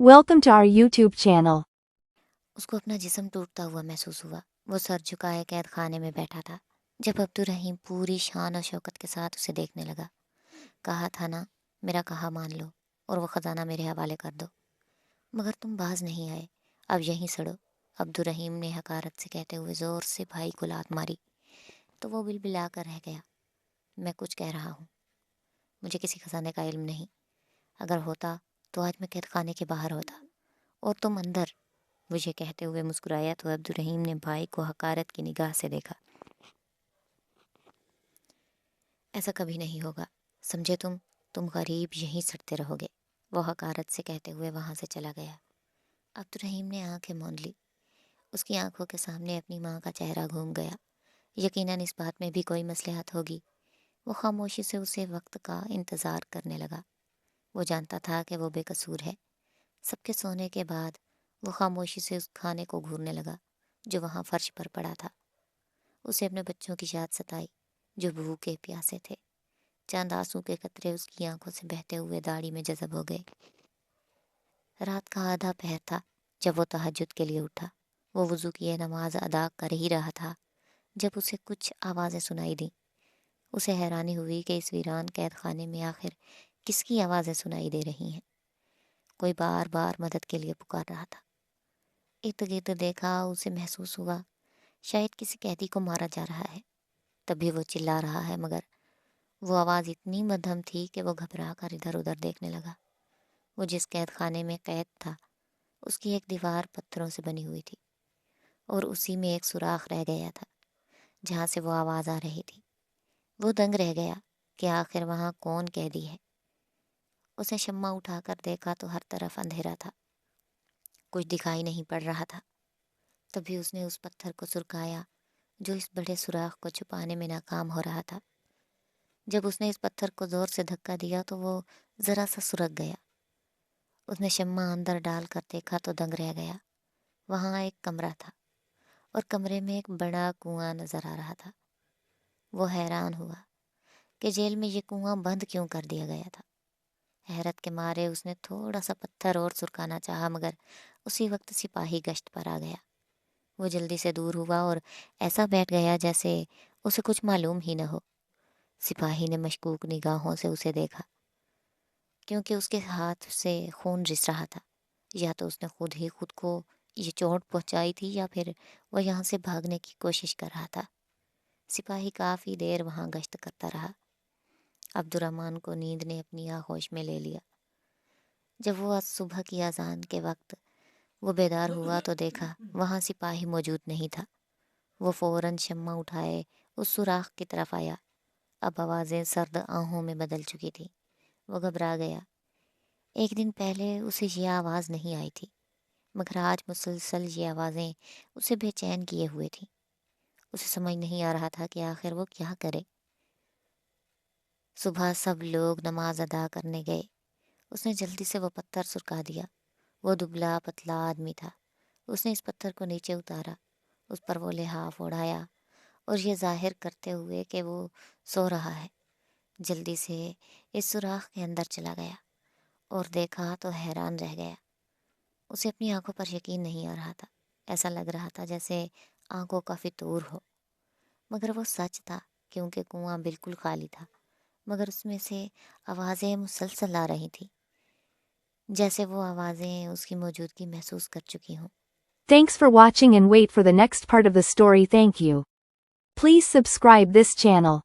Welcome to our YouTube channel. उसको अपना जिस्म टूटता हुआ महसूस हुआ। वो सर झुकाए कैद खाने में बैठा था जब अब्दुर्रहीम पूरी शान और शौकत के साथ उसे देखने लगा। कहा था ना, मेरा कहा मान लो और वो ख़जाना मेरे हवाले कर दो, मगर तुम बाज नहीं आए, अब यहीं सड़ो। अब्दुर्रहीम ने हकारत से कहते हुए ज़ोर से भाई को लात मारी तो वो बिलबिला कर रह गया। मैं कुछ कह रहा हूँ, मुझे किसी खजाने का इल्म नहीं। अगर होता तो आज मैं कैद खाने के बाहर होता और तुम अंदर। वो ये कहते हुए मुस्कुराया तो अब्दुर्रहीम ने भाई को हकारत की निगाह से देखा। ऐसा कभी नहीं होगा, समझे तुम गरीब यहीं सड़ते रहोगे, वो हकारत से कहते हुए वहाँ से चला गया। अब्दुर्रहीम ने आंखें मूंद ली। उसकी आंखों के सामने अपनी माँ का चेहरा घूम गया। यकीनन इस बात में भी कोई मसलहत होगी। वो खामोशी से उसे वक्त का इंतज़ार करने लगा। वो जानता था कि वो बेकसूर है। सबके सोने के बाद वो खामोशी से उस खाने को घूरने लगा जो वहाँ फर्श पर पड़ा था। उसे अपने बच्चों की याद सताई जो भूखे प्यासे थे। चंद आंसू के कतरे उसकी आंखों से बहते हुए दाढ़ी में जज़ब हो गए। रात का आधा पहर था जब वो तहज्जुद के लिए उठा। वो वज़ू किए नमाज अदा कर ही रहा था जब उसे कुछ आवाज़ें सुनाई दी। उसे हैरानी हुई कि इस वीरान कैद खाने में आखिर किसकी आवाज़ें सुनाई दे रही हैं। कोई बार बार मदद के लिए पुकार रहा था। इर्द गिर्द देखा, उसे महसूस हुआ शायद किसी कैदी को मारा जा रहा है। तभी वो चिल्ला रहा है, मगर वो आवाज़ इतनी मध्यम थी कि वो घबरा कर इधर उधर देखने लगा। वो जिस कैद खाने में कैद था उसकी एक दीवार पत्थरों से बनी हुई थी और उसी में एक सुराख रह गया था जहाँ से वो आवाज़ आ रही थी। वो दंग रह गया कि आखिर वहाँ कौन कैदी है। उसे शम्मा उठाकर देखा तो हर तरफ अंधेरा था, कुछ दिखाई नहीं पड़ रहा था। तभी उसने उस पत्थर को सुरकाया जो इस बड़े सुराख को छुपाने में नाकाम हो रहा था। जब उसने इस पत्थर को ज़ोर से धक्का दिया तो वो ज़रा सा सुरक गया। उसने शम्मा अंदर डाल कर देखा तो दंग रह गया। वहाँ एक कमरा था और कमरे में एक बड़ा कुआं नज़र आ रहा था। वो हैरान हुआ कि जेल में ये कुआं बंद क्यों कर दिया गया था। हैरत के मारे उसने थोड़ा सा पत्थर और सुरकाना चाहा, मगर उसी वक्त सिपाही गश्त पर आ गया। वो जल्दी से दूर हुआ और ऐसा बैठ गया जैसे उसे कुछ मालूम ही न हो। सिपाही ने मशकूक निगाहों से उसे देखा, क्योंकि उसके हाथ से खून रिस रहा था। या तो उसने खुद ही खुद को ये चोट पहुंचाई थी या फिर वह यहाँ से भागने की कोशिश कर रहा था। सिपाही काफ़ी देर वहाँ गश्त करता रहा। अब्दुर्रहमान को नींद ने अपनी आगोश में ले लिया। जब वो आज सुबह की अजान के वक्त वो बेदार हुआ तो देखा वहाँ सिपाही मौजूद नहीं था। वो फ़ौरन शम्मा उठाए उस सुराख की तरफ आया। अब आवाज़ें सर्द आहों में बदल चुकी थी। वो घबरा गया। एक दिन पहले उसे ये आवाज़ नहीं आई थी, मगर आज मुसलसल ये आवाज़ें उसे बेचैन किए हुए थीं। उसे समझ नहीं आ रहा था कि आखिर वो क्या करे। सुबह सब लोग नमाज अदा करने गए। उसने जल्दी से वो पत्थर सुरका दिया। वो दुबला पतला आदमी था। उसने इस पत्थर को नीचे उतारा, उस पर वो लिहाफ ओढ़ाया और ये जाहिर करते हुए कि वो सो रहा है, जल्दी से इस सुराख के अंदर चला गया और देखा तो हैरान रह गया। उसे अपनी आंखों पर यकीन नहीं आ रहा था। ऐसा लग रहा था जैसे आंखों का फितूर हो, मगर वो सच था, क्योंकि कुआं बिल्कुल खाली था, मगर उसमें से आवाज़ें मुसलसल आ रही थीं, जैसे वो आवाज़ें उसकी मौजूदगी महसूस कर चुकी हों। Thanks for watching and wait for the next part of the story. Thank you. Please subscribe this channel.